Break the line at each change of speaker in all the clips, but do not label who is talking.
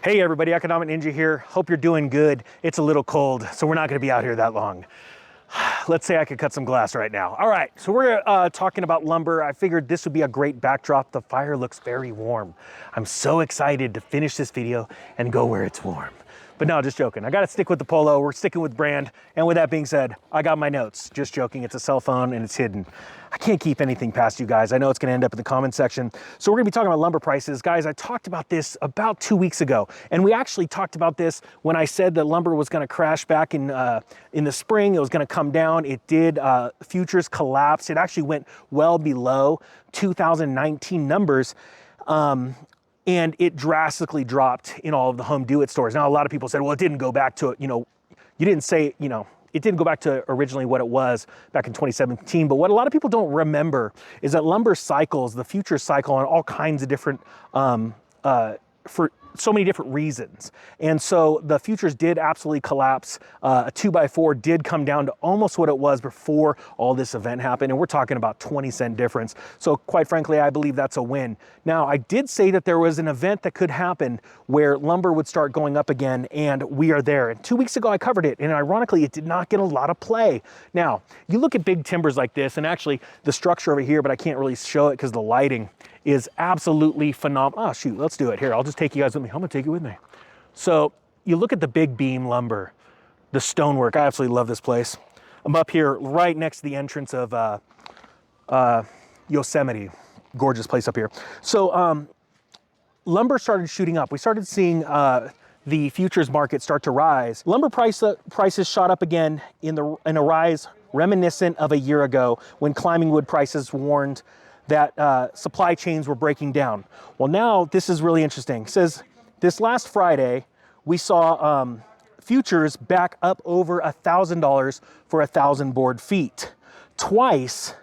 Hey everybody, Economic Ninja here. Hope you're doing good. It's a little cold, so we're not gonna be out here that long. Let's say I could cut some glass right now. All right, so we're talking about lumber. I figured this would be a great backdrop. The fire looks very warm. I'm so excited to finish this video and go where it's warm. But no, just joking. I gotta stick with the polo. We're sticking with brand. And with that being said, I got my notes. Just joking, it's a cell phone and it's hidden. I can't keep anything past you guys. I know it's gonna end up in the comment section. So we're gonna be talking about lumber prices. Guys, I talked about this about 2 weeks ago. And we actually talked about this when I said that lumber was gonna crash back in the spring. It was gonna come down. It did. Futures collapsed. It actually went well below 2019 numbers. And it drastically dropped in all of the home do-it stores. Now, a lot of people said, well, it didn't go back to, you didn't say, it didn't go back to originally what it was back in 2017. But what a lot of people don't remember is that lumber cycles, the future cycle on all kinds of different, for so many different reasons. And so the futures did absolutely collapse. A 2x4 did come down to almost what it was before all this event happened. And we're talking about 20-cent difference. So quite frankly, I believe that's a win. Now, I did say that there was an event that could happen where lumber would start going up again, and we are there. And 2 weeks ago, I covered it, and ironically, it did not get a lot of play. Now, you look at big timbers like this, and actually the structure over here, but I can't really show it because the lighting is absolutely phenomenal. Oh shoot, let's do it. Here, I'll just take you guys with me. I'm gonna take you with me. So you look at the big beam lumber, the stonework. I absolutely love this place. I'm up here right next to the entrance of Yosemite. Gorgeous place up here. So lumber started shooting up. We started seeing the futures market start to rise. Lumber prices shot up again in a rise reminiscent of a year ago when climbing wood prices warned that supply chains were breaking down. Well, now this is really interesting. It says this last Friday, we saw futures back up over $1,000 for 1,000 board feet. Twice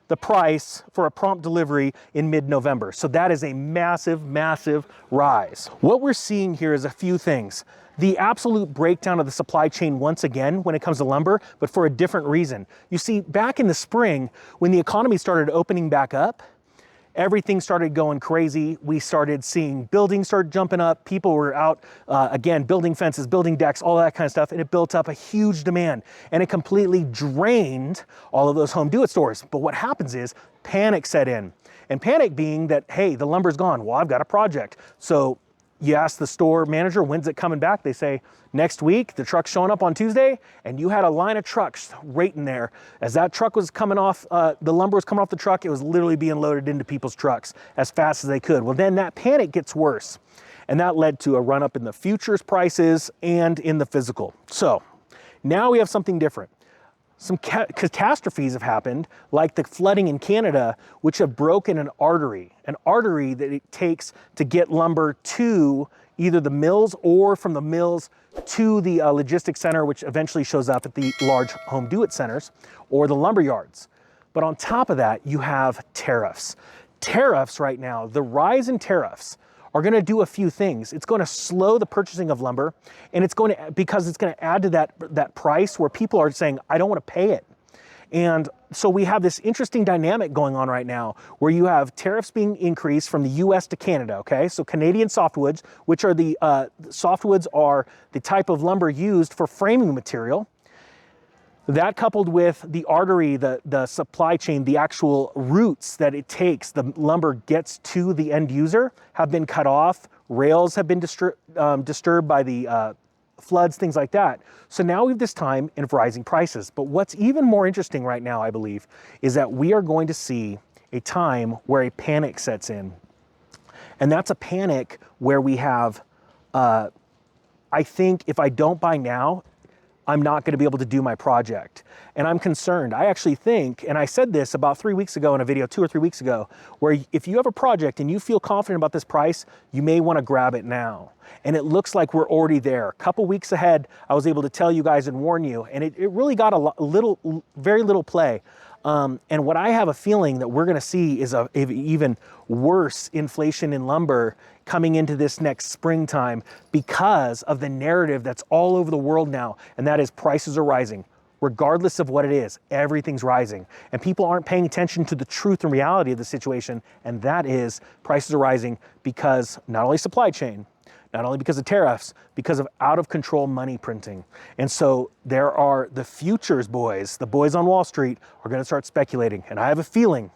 the price for a prompt delivery in mid-November. So that is a massive, massive rise. What we're seeing here is a few things. The absolute breakdown of the supply chain once again when it comes to lumber, but for a different reason. You see, back in the spring, when the economy started opening back up, everything started going crazy. We started seeing buildings start jumping up. People were out, again, building fences, building decks, all that kind of stuff, and it built up a huge demand. And it completely drained all of those home do-it stores. But what happens is panic set in. And panic being that, hey, the lumber's gone. Well, I've got a project. So you ask the store manager, when's it coming back? They say, next week, the truck's showing up on Tuesday, and you had a line of trucks waiting there. As that truck was coming off, the lumber was coming off the truck, it was literally being loaded into people's trucks as fast as they could. Well, then that panic gets worse, and that led to a run up in the futures prices and in the physical. So now we have something different. Some catastrophes have happened, like the flooding in Canada, which have broken an artery that it takes to get lumber to either the mills or from the mills to the logistics center, which eventually shows up at the large home do-it centers or the lumber yards. But on top of that, you have tariffs. Tariffs right now, the rise in tariffs are going to do a few things. It's going to slow the purchasing of lumber, and it's going to, because it's going to add to that price where people are saying, I don't want to pay it. And so we have this interesting dynamic going on right now where you have tariffs being increased from the US to Canada, okay? So Canadian softwoods, which are softwoods are the type of lumber used for framing material. That coupled with the artery, the supply chain, the actual routes that it takes, the lumber gets to the end user, have been cut off. Rails have been disturbed by the floods, things like that. So now we have this time in rising prices. But what's even more interesting right now, I believe, is that we are going to see a time where a panic sets in. And that's a panic where we have, I think if I don't buy now, I'm not going to be able to do my project. And I'm concerned. I actually think, and I said this about 3 weeks ago in a video, 2 or 3 weeks ago, where if you have a project and you feel confident about this price, you may want to grab it now. And it looks like we're already there. A couple weeks ahead, I was able to tell you guys and warn you, and it really got very little play. And what I have a feeling that we're going to see is a even worse inflation in lumber coming into this next springtime because of the narrative that's all over the world now, and that is prices are rising. Regardless of what it is, everything's rising. And people aren't paying attention to the truth and reality of the situation, and that is prices are rising because not only supply chain, not only because of tariffs, because of out of control money printing. And so there are the futures boys, the boys on Wall Street are going to start speculating. And I have a feeling,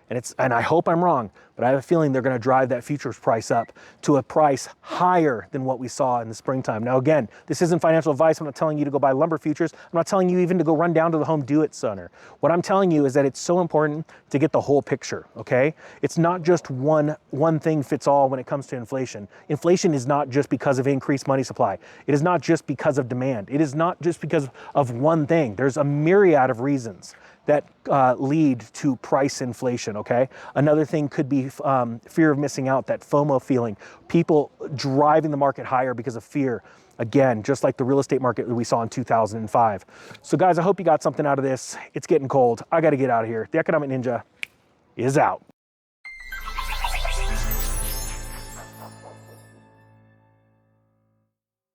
and I hope I'm wrong, but I have a feeling they're going to drive that futures price up to a price higher than what we saw in the springtime. Now, again, this isn't financial advice. I'm not telling you to go buy lumber futures. I'm not telling you even to go run down to the Home Do It Center. What I'm telling you is that it's so important to get the whole picture, okay? It's not just one thing fits all when it comes to inflation. Inflation is not just because of increased money supply. It is not just because of demand. It is not just because of one thing. There's a myriad of reasons that lead to price inflation, okay? Another thing could be fear of missing out, that FOMO feeling. People driving the market higher because of fear. Again, just like the real estate market that we saw in 2005. So guys, I hope you got something out of this. It's getting cold. I gotta get out of here. The Economic Ninja is out.